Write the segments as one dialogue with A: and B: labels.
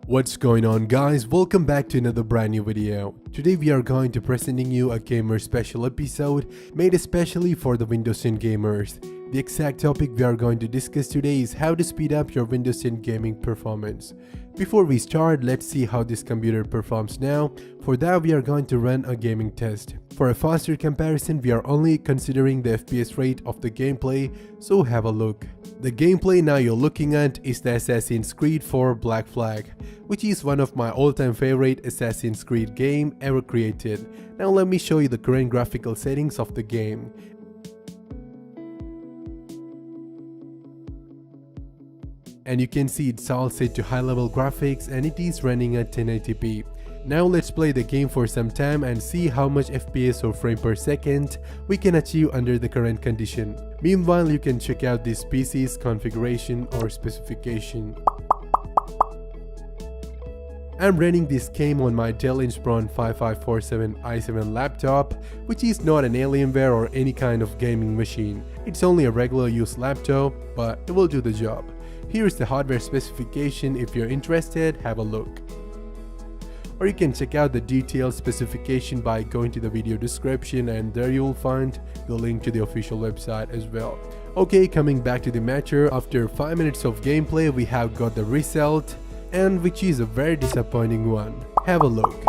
A: What's going on, guys? Welcome back to another brand new video. Today we are going to presenting you a gamer special episode made especially for the Windows 10 gamers. The exact topic we are going to discuss today is how to speed up your Windows 10 gaming performance. Before we start, let's see how this computer performs now. For that, we are going to run a gaming test. For a faster comparison, we are only considering the FPS rate of the gameplay, so have a look. The gameplay now you're looking at is the Assassin's Creed 4 Black Flag, which is one of my all-time favorite Assassin's Creed game ever created. Now let me show you the current graphical settings of the game. And you can see it's all set to high-level graphics and it is running at 1080p. Now let's play the game for some time and see how much FPS or frame per second we can achieve under the current condition. Meanwhile, you can check out this PC's configuration or specification. I'm running this game on my Dell Inspiron 5547 i7 laptop, which is not an Alienware or any kind of gaming machine. It's only a regular use laptop, but it will do the job. Here's the hardware specification. If you're interested, have a look. Or you can check out the detailed specification by going to the video description, and there you will find the link to the official website as well. Okay, coming back to the matter, after 5 minutes of gameplay we have got the result, and which is a very disappointing one. Have a look.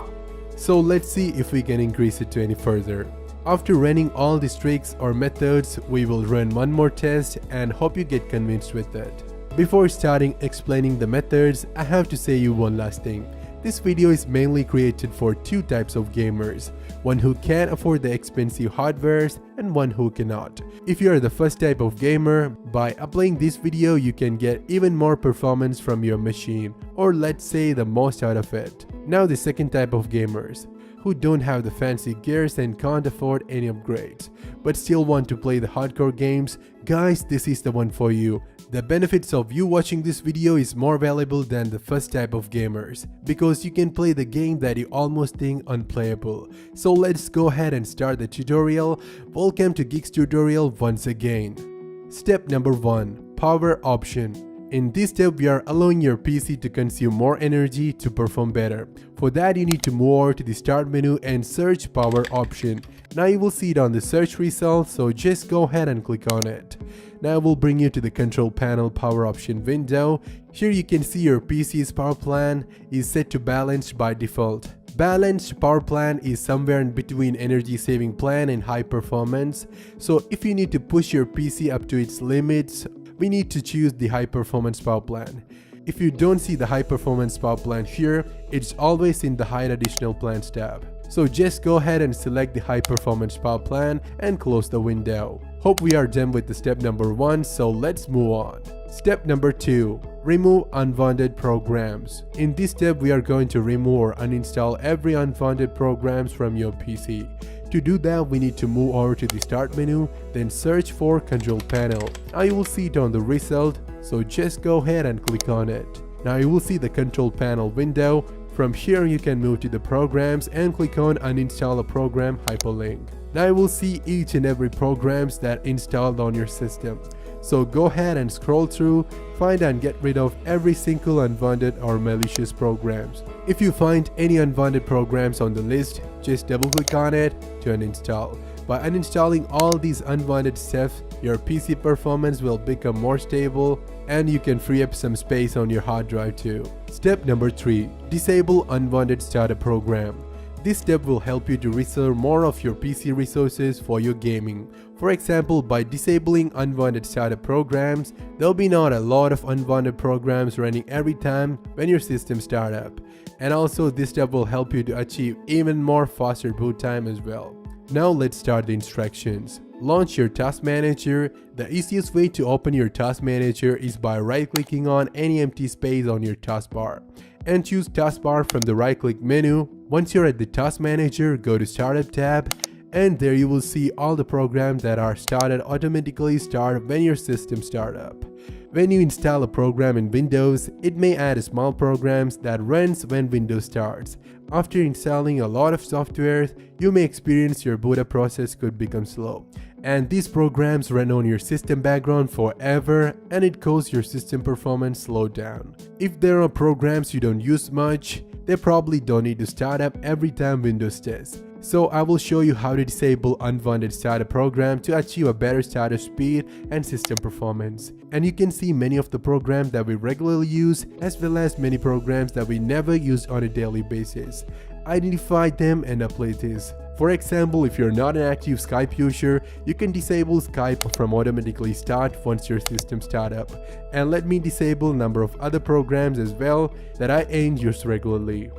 A: So let's see if we can increase it to any further. After running all these tricks or methods, we will run one more test and hope you get convinced with it. Before starting explaining the methods, I have to say you one last thing. This video is mainly created for two types of gamers, one who can afford the expensive hardwares and one who cannot. If you are the first type of gamer, by applying this video you can get even more performance from your machine, or let's say the most out of it. Now the second type of gamers, who don't have the fancy gears and can't afford any upgrades, but still want to play the hardcore games, guys, this is the one for you. The benefits of you watching this video is more valuable than the first type of gamers, because you can play the game that you almost think unplayable. So let's go ahead and start the tutorial. Welcome to Geeks Tutorial once again. Step number 1. Power option. In this step, we are allowing your PC to consume more energy to perform better. For that, you need to move over to the start menu and search power option. Now you will see it on the search results, so just go ahead and click on it. Now it will bring you to the control panel power option window. Here you can see your PC's power plan is set to balanced by default. Balanced power plan is somewhere in between energy saving plan and high performance. So if you need to push your PC up to its limits, we need to choose the high performance power plan. If you don't see the high performance power plan here, it's always in the hide additional plans tab. So just go ahead and select the high performance power plan and close the window. Hope we are done with the step number 1, so let's move on. Step number 2. Remove unwanted programs. In this step, we are going to remove or uninstall every unwanted programs from your PC. To do that, we need to move over to the start menu, then search for control panel. Now you will see it on the result, so just go ahead and click on it. Now you will see the control panel window. From here you can move to the programs and click on uninstall a program hyperlink. Now you will see each and every programs that installed on your system. So go ahead and scroll through, find and get rid of every single unwanted or malicious programs. If you find any unwanted programs on the list, just double click on it to uninstall. By uninstalling all these unwanted stuff, your PC performance will become more stable and you can free up some space on your hard drive too. Step number 3. Disable unwanted startup program. This step will help you to reserve more of your PC resources for your gaming. For example, by disabling unwanted startup programs, there will be not a lot of unwanted programs running every time when your system starts up. And also this step will help you to achieve even more faster boot time as well. Now let's start the instructions. Launch your task manager. The easiest way to open your task manager is by right-clicking on any empty space on your taskbar and choose taskbar from the right-click menu. Once you're at the task manager, go to startup tab and there you will see all the programs that are started automatically start when your system start up. When you install a program in Windows, it may add small programs that runs when Windows starts. After installing a lot of software, you may experience your boot up process could become slow. And these programs run on your system background forever and it causes your system performance slow down. If there are programs you don't use much, they probably don't need to start up every time Windows does. So I will show you how to disable unwanted startup program to achieve a better startup speed and system performance. And you can see many of the programs that we regularly use as well as many programs that we never use on a daily basis. Identify them and apply this. For example, if you're not an active Skype user, you can disable Skype from automatically start once your system start up. And let me disable a number of other programs as well that I ain't use regularly.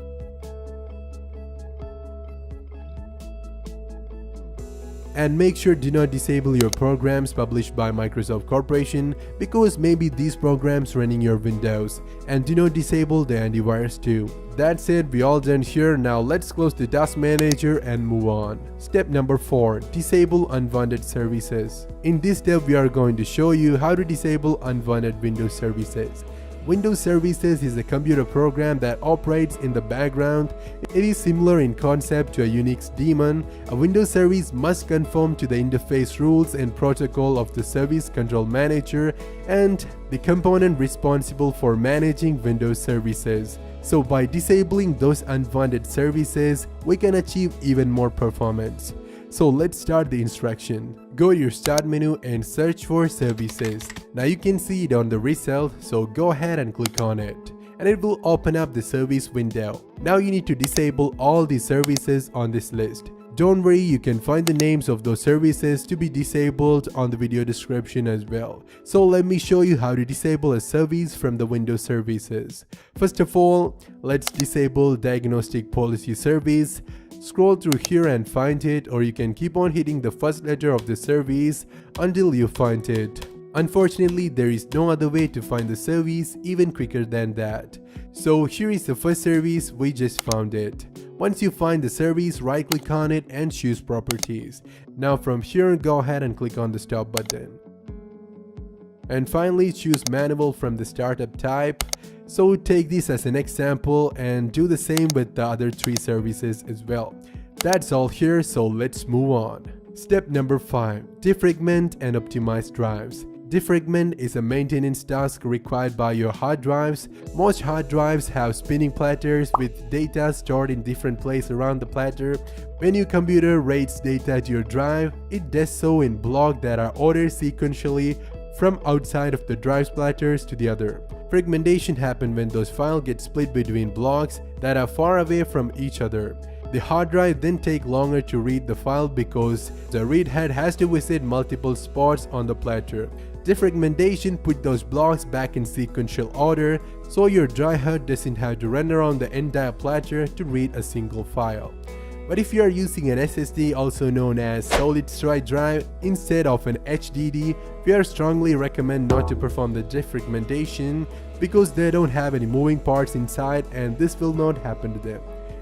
A: And make sure do not disable your programs published by Microsoft Corporation because maybe these programs running your Windows, and do not disable the antivirus too. That's it, we all done here. Now let's close the task manager and move on. Step number 4, disable unwanted services. In this step we are going to show you how to disable unwanted Windows services. Windows Services is a computer program that operates in the background. It is similar in concept to a Unix daemon. A Windows service must conform to the interface rules and protocol of the Service Control Manager and the component responsible for managing Windows services. So by disabling those unwanted services, we can achieve even more performance. So let's start the instruction. Go to your start menu and search for services. Now you can see it on the result, so go ahead and click on it. And it will open up the service window. Now you need to disable all the services on this list. Don't worry, you can find the names of those services to be disabled on the video description as well. So let me show you how to disable a service from the Windows services. First of all, let's disable Diagnostic Policy Service. Scroll through here and find it, or you can keep on hitting the first letter of the service until you find it. Unfortunately, there is no other way to find the service even quicker than that. So here is the first service, we just found it. Once you find the service, right click on it and choose properties. Now from here, go ahead and click on the stop button. And finally choose manual from the startup type. So take this as an example and do the same with the other 3 services as well. That's all here, so let's move on. Step number 5, defragment and optimize drives. Defragment is a maintenance task required by your hard drives. Most hard drives have spinning platters with data stored in different places around the platter. When your computer writes data to your drive, it does so in blocks that are ordered sequentially from outside of the drive's platters to the other. Fragmentation happens when those files get split between blocks that are far away from each other. The hard drive then takes longer to read the file because the read head has to visit multiple spots on the platter. Defragmentation puts those blocks back in sequential order, so your drive head doesn't have to run around the entire platter to read a single file. But if you are using an SSD, also known as solid state drive, instead of an HDD, we strongly recommend not to perform the defragmentation because they don't have any moving parts inside and this will not happen to them.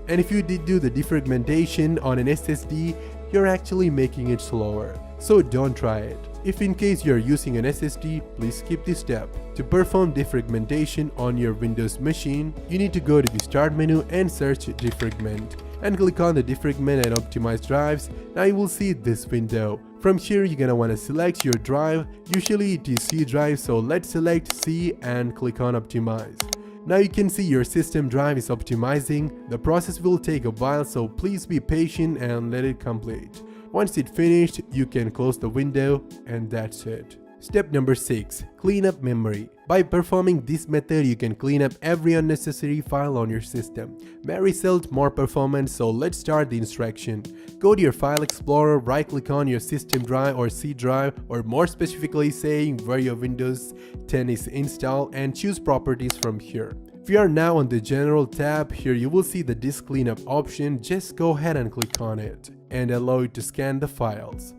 A: And if you did do the defragmentation on an SSD, you're actually making it slower. So don't try it. If in case you're using an SSD, please skip this step. To perform defragmentation on your Windows machine, you need to go to the start menu and search defragment. And click on the defragment and optimize drives. Now you will see this window. From here you're gonna want to select your drive. Usually it is C drive, so let's select C and click on optimize. Now you can see your system drive is optimizing. The process will take a while, so please be patient and let it complete. Once it's finished, you can close the window and that's it. Step number 6, clean up memory. By performing this method, you can clean up every unnecessary file on your system. May result more performance, so let's start the instruction. Go to your file explorer, right click on your system drive or C drive, or more specifically saying where your Windows 10 is installed, and choose properties from here. If you are now on the general tab, here you will see the disk cleanup option. Just go ahead and click on it and allow it to scan the files.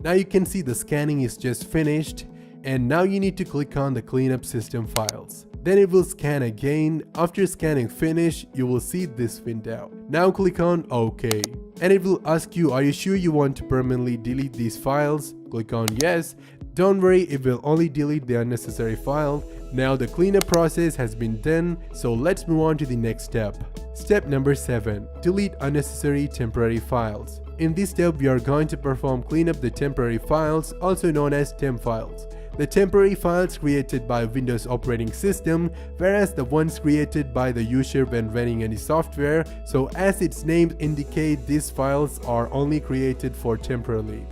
A: Now you can see the scanning is just finished, and now you need to click on the cleanup system files. Then it will scan again. After scanning finish, you will see this window. Now click on OK. And it will ask you, are you sure you want to permanently delete these files? Click on yes. Don't worry, it will only delete the unnecessary file. Now the cleanup process has been done, so let's move on to the next step. Step number 7. Delete unnecessary temporary files. In this step, we are going to perform cleanup the temporary files, also known as temp files. The temporary files created by Windows operating system, whereas the ones created by the user when running any software. So as its name indicates, these files are only created for temporarily.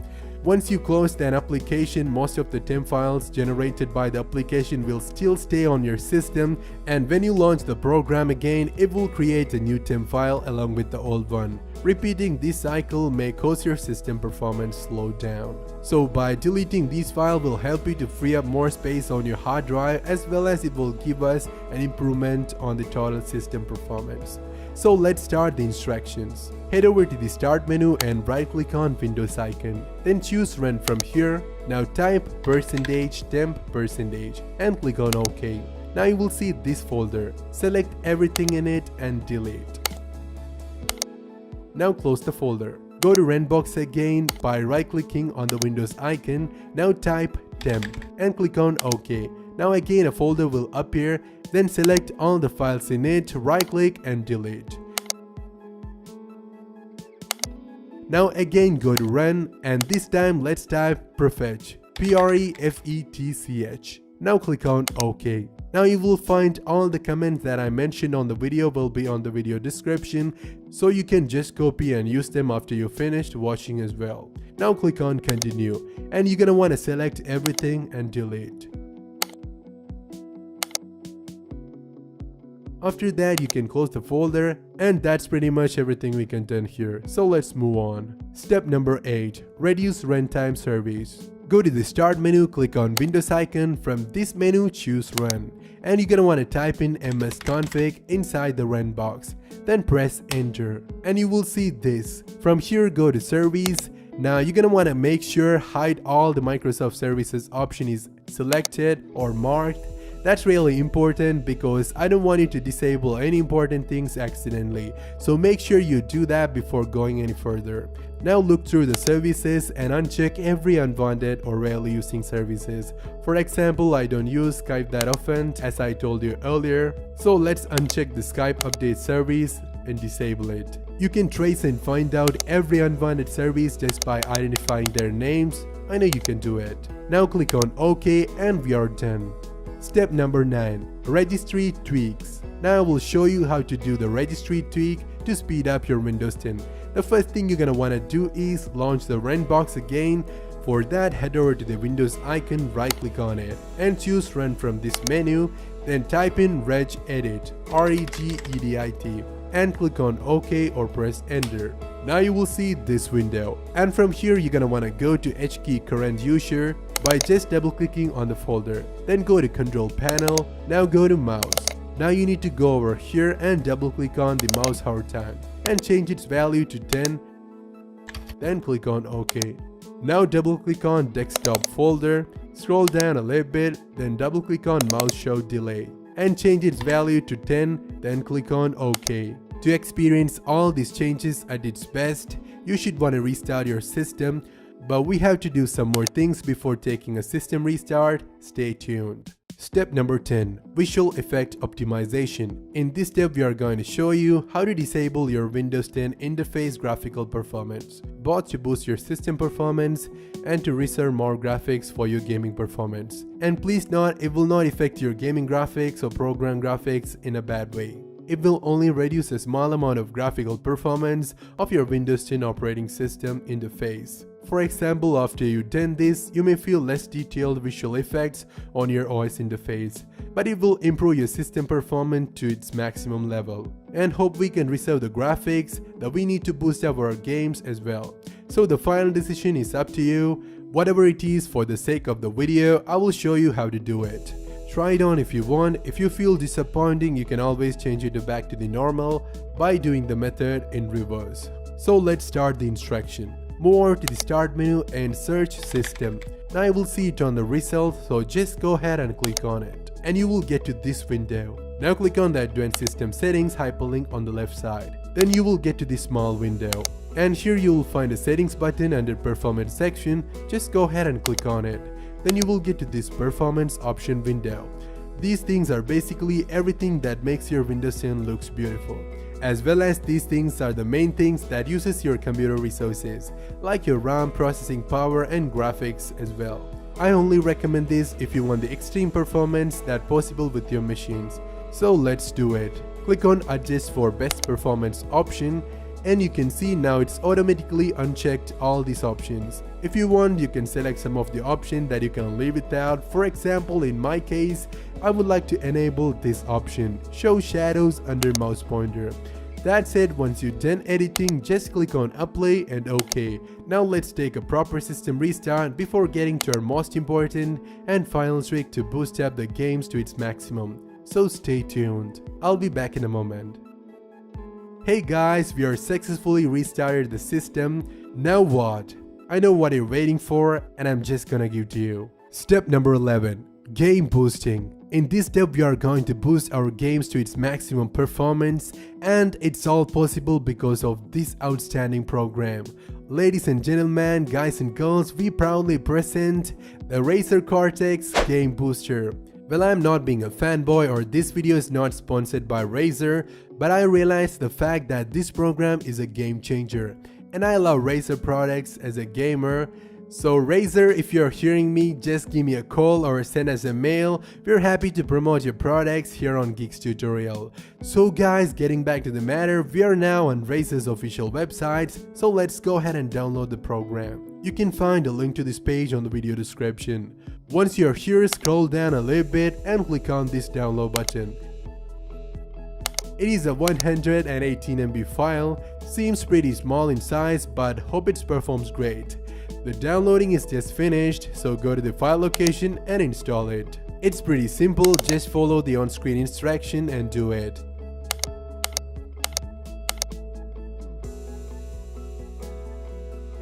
A: Once you close an application, most of the temp files generated by the application will still stay on your system, and when you launch the program again, it will create a new temp file along with the old one. Repeating this cycle may cause your system performance slow down. So by deleting these files will help you to free up more space on your hard drive, as well as it will give us an improvement on the total system performance. So let's start the instructions. Head over to the start menu and right click on Windows icon. Then choose run from here. Now type %temp% and click on OK. Now you will see this folder. Select everything in it and delete. Now close the folder. Go to Runbox again by right clicking on the Windows icon. Now type temp and click on OK. Now again a folder will appear. Then select all the files in it, right click and delete. Now again go to run, and this time let's type prefetch, PREFETCH. Now click on OK. Now you will find all the comments that I mentioned on the video will be on the video description, so you can just copy and use them after you finished watching as well. Now click on continue, and you're gonna want to select everything and delete. After that, you can close the folder, and that's pretty much everything we can do here. So let's move on. Step number 8. Reduce runtime service. Go to the start menu, click on Windows icon. From this menu, choose run. And you're gonna want to type in msconfig inside the run box. Then press enter. And you will see this. From here, go to service. Now you're gonna want to make sure hide all the Microsoft services option is selected or marked. That's really important because I don't want you to disable any important things accidentally, so make sure you do that before going any further. Now look through the services and uncheck every unwanted or rarely using services. For example, I don't use Skype that often, as I told you earlier, so let's uncheck the Skype update service and disable it. You can trace and find out every unwanted service just by identifying their names. I know you can do it. Now click on OK and we are done. Step number 9. Registry tweaks. Now I will show you how to do the registry tweak to speed up your Windows 10. The first thing you're gonna wanna do is launch the Runbox again. For that, head over to the Windows icon, right click on it and choose run from this menu. Then type in regedit, REGEDIT, and click on OK or press enter. Now you will see this window, and from here you're gonna wanna go to HKey current user by just double clicking on the folder. Then go to control panel. Now go to mouse. Now you need to go over here and double click on the mouse hover time and change its value to 10. Then click on OK. Now double click on desktop folder, scroll down a little bit, then double click on mouse show delay and change its value to 10, then click on OK. To experience all these changes at its best, you should want to restart your system, but we have to do some more things before taking a system restart. Stay tuned. Step number 10. Visual Effect Optimization. In this step, we are going to show you how to disable your Windows 10 interface graphical performance, both to boost your system performance and to reserve more graphics for your gaming performance. And please note, it will not affect your gaming graphics or program graphics in a bad way. It will only reduce a small amount of graphical performance of your Windows 10 operating system interface. For example, after you've done this, you may feel less detailed visual effects on your OS interface, but it will improve your system performance to its maximum level. And hope we can reserve the graphics that we need to boost up our games as well. So the final decision is up to you. Whatever it is, for the sake of the video, I will show you how to do it. Try it on if you want. If you feel disappointing, you can always change it back to the normal by doing the method in reverse. So let's start the instruction. Move over to the start menu and search system. Now you will see it on the result, so just go ahead and click on it. and you will get to this window. Now click on the Advanced System Settings hyperlink on the left side. Then you will get to this small window. And here you will find a settings button under performance section. Just go ahead and click on it. Then you will get to this performance option window. These things are basically everything that makes your Windows 10 looks beautiful. As well as these things are the main things that uses your computer resources, like your RAM, processing power and graphics as well. I only recommend this if you want the extreme performance that possible with your machines. So let's do it. Click on adjust for best performance option, and you can see now it's automatically unchecked all these options. If you want, you can select some of the options that you can leave without. For example, in my case, I would like to enable this option, show shadows under mouse pointer. That's it. Once you're done editing, just click on apply and OK. Now let's take a proper system restart before getting to our most important and final trick to boost up the games to its maximum. So stay tuned. I'll be back in a moment. Hey guys, we are successfully restarted the system. Now what? I know what you're waiting for, and I'm just gonna give to you. Step number 11. Game boosting. In this step, we are going to boost our games to its maximum performance, and it's all possible because of this outstanding program. Ladies and gentlemen, guys and girls, we proudly present the Razer Cortex Game Booster. Well, I'm not being a fanboy, or this video is not sponsored by Razer, but I realized the fact that this program is a game changer, and I love Razer products as a gamer. So Razer, if you're hearing me, just give me a call or send us a mail. We're happy to promote your products here on Geeks Tutorial. So guys, getting back to the matter, we are now on Razer's official website, so let's go ahead and download the program. You can find a link to this page on the video description. Once you're here, scroll down a little bit and click on this download button. It is a 118 MB file, seems pretty small in size, but hope it performs great. The downloading is just finished, so go to the file location and install it. It's pretty simple, just follow the on-screen instruction and do it.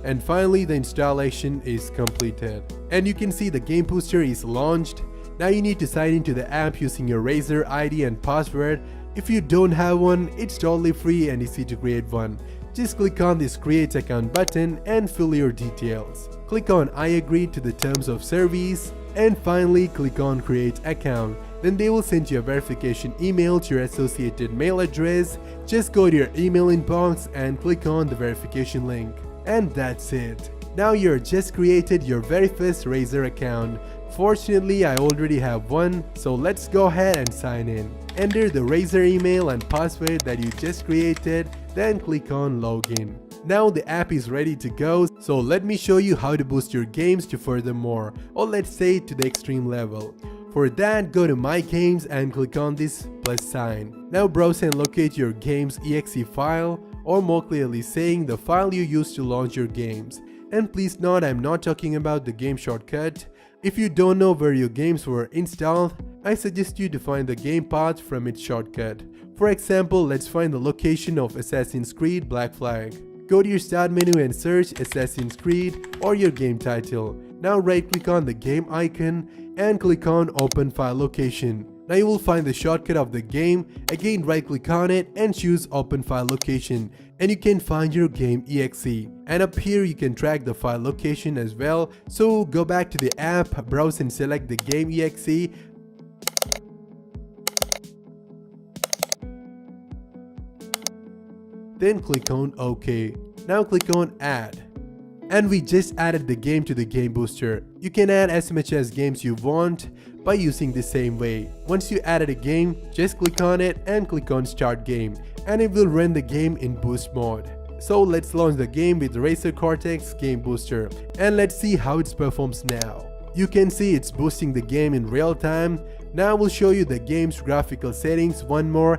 A: And finally, the installation is completed. And you can see the Game Booster is launched. Now you need to sign into the app using your Razer ID and password. If you don't have one, it's totally free and easy to create one. Just click on this Create Account button and fill your details. Click on I agree to the terms of service, and finally click on Create Account. Then they will send you a verification email to your associated mail address. Just go to your email inbox and click on the verification link. And that's it. Now you're just created your very first Razer account. Fortunately, I already have one, so let's go ahead and sign in. Enter the Razer email and password that you just created, then click on login. Now the app is ready to go, so let me show you how to boost your games to furthermore, or let's say to the extreme level. For that, go to My Games and click on this plus sign. Now browse and locate your game's exe file, or more clearly saying the file you used to launch your games. And please note, I'm not talking about the game shortcut. If you don't know where your games were installed, I suggest you to find the game path from its shortcut. For example, let's find the location of Assassin's Creed Black Flag. Go to your start menu and search Assassin's Creed or your game title. Now right click on the game icon and click on Open File Location. Now you will find the shortcut of the game. Again, right click on it and choose Open File Location, and you can find your game exe. And up here you can track the file location as well. So go back to the app, browse and select the game exe. Then click on OK. Now click on Add. And we just added the game to the Game Booster. You can add as much as games you want by using the same way. Once you added a game, just click on it and click on Start Game, and it will run the game in boost mode. So let's launch the game with Razer Cortex Game Booster, and let's see how it performs now. You can see it's boosting the game in real time. Now we'll show you the game's graphical settings one more.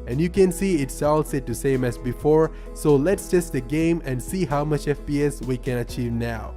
A: And you can see it's all set to same as before, so let's test the game and see how much FPS we can achieve now.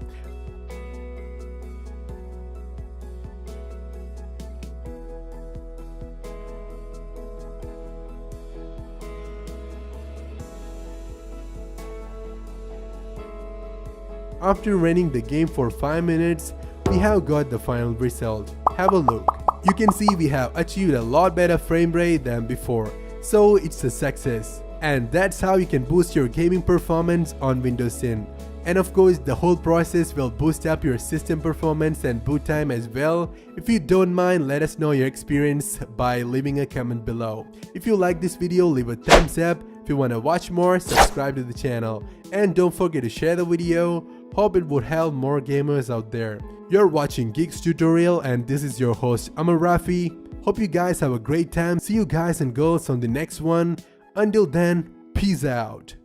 A: After running the game for 5 minutes, we have got the final result. Have a look. You can see we have achieved a lot better frame rate than before, so it's a success. And that's how you can boost your gaming performance on Windows 10. And of course, the whole process will boost up your system performance and boot time as well. If you don't mind, let us know your experience by leaving a comment below. If you like this video, leave a thumbs up. If you want to watch more, subscribe to the channel. And don't forget to share the video. Hope it would help more gamers out there. You're watching Geeks Tutorial and this is your host Amar Rafi. Hope you guys have a great time. See you guys and girls on the next one. Until then, peace out.